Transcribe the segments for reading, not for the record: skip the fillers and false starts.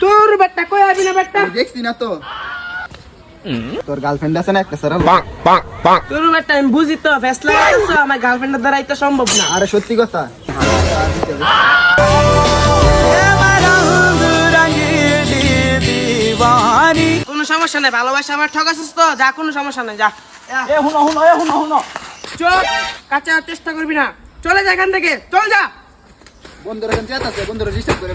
তোর বেটা কই আবি না বেটা দেখছি না তো তোর গার্লফ্রেন্ড আছে না একটা সারা তোর বেটা আমি বুঝি তো ফেসলা লাগাইছো আমার গার্লফ্রেন্ডের দ্বারা এটা সম্ভব না আরে সত্যি কথা কোনো সমস্যা নাই ভালোবাসা আমার ঠকাছিস তো যা কোনো সমস্যা নাই যা হুনো চল কাছে আর চেষ্টা করবি না চলে যা এখান থেকে চল যা বন্ধুরা কেন চেত আছে বন্ধুরা ডিস্টার্ব করে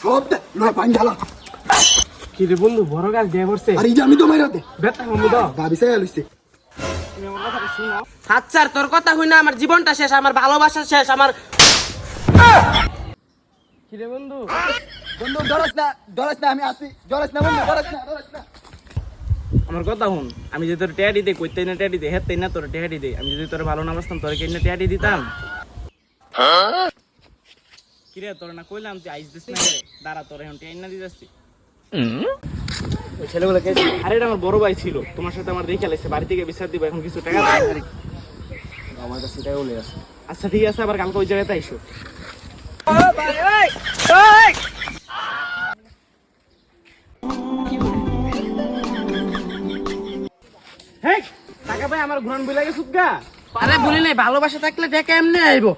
সব নয় পানি ঢালা কি রে বন্ধু বড় গাছ দিয়ে পড়ছে আরে এই যে আমি তো মাইরাতে বেটা মামু দাও ভাবি সাইয়া লইছে আচ্ছা তোর কথা হই না আমার জীবনটা শেষ আমার ভালোবাসা শেষ আমার কি রে বন্ধু বন্ধু ডরাস না আমি আসি ডরাস না বন্ধু ডরাস না আমার কথা হুন আমি যদি তোর টেয়ারি দে কইতেই না টেয়ারি দে হেতেই না তোর টেয়ারি দে আমি যদি তোর ভালো না বাসতাম তোর কেন টেয়ারি দিতাম কি রে তোর না কইলাম তুই আইস দিস না রে দাঁড়া তোর এখন টেয়ারি না দিতাছি ওই ছেলেগুলো কে আরে এটা আমার বড় ভাই ছিল তোমার সাথে আমার দেখে লাইছে বাড়ি থেকে বিচার দিব এখন কিছু টাকা দাও আমার কাছে টাকা বলে আছে আচ্ছা ঠিক আছে আবার কালকে ওই জায়গাতে আইসো হেই টাকা ভাই আমার ঘুরান বইলা গেছুত গা আরে বলি নাই ভালোবাসা থাকলে টাকা এমনি আইবো